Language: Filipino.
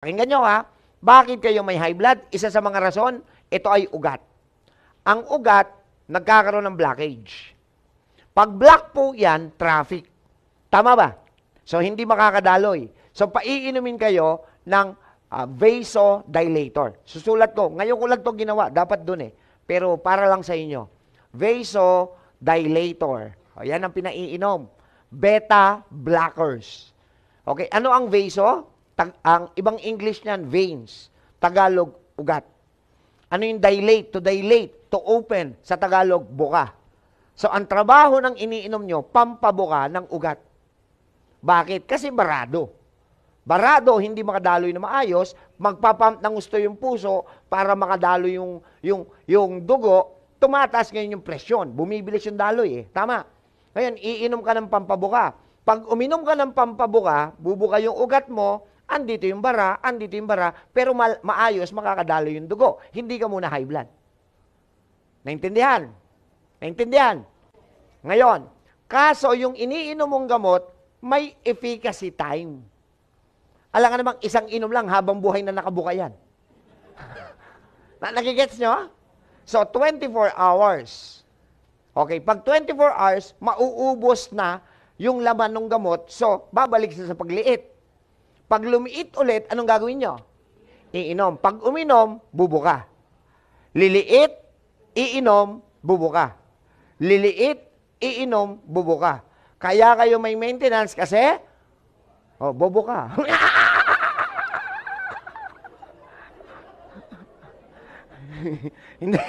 Pakinggan nyo ha, bakit kayo may high blood? Isa sa mga rason, ito ay ugat. Ang ugat, nagkakaroon ng blockage. Pag block po yan, traffic. Tama ba? So, hindi makakadaloy. So, paiinumin kayo ng vasodilator. Susulat ko. Ngayon ko lang ito ginawa. Dapat dun eh. Pero para lang sa inyo. Vasodilator. O, yan ang pinaiinom. Beta blockers. Okay, ano ang vaso? Ang ibang English niyan, veins. Tagalog, ugat. Ano yung dilate? To dilate, to open. Sa Tagalog, buka. So, ang trabaho ng iniinom nyo, pampabuka ng ugat. Bakit? Kasi barado. Barado, hindi makadaloy na maayos, magpapump ng gusto yung puso para makadaloy yung dugo, tumataas ngayon yung presyon. Bumibilis yung daloy eh. Tama. Ngayon, iinom ka ng pampabuka. Pag uminom ka ng pampabuka, bubuka yung ugat mo, andito yung bara, pero maayos, makakadaloy yung dugo. Hindi ka muna high blood. Naintindihan? Naintindihan? Ngayon, kaso yung iniinom mong gamot, may efficacy time. Alam nga namang isang inom lang habang buhay na nakabuka yan. Nakigets nyo? So, 24 hours. Okay, pag 24 hours, mauubos na yung laman ng gamot, so, babalik sa pagliit. Pag lumiit ulit, anong gagawin nyo? Iinom. Pag uminom, bubuka. Liliit, iinom, bubuka. Liliit, iinom, bubuka. Kaya kayo may maintenance kasi, bubuka. Hindi.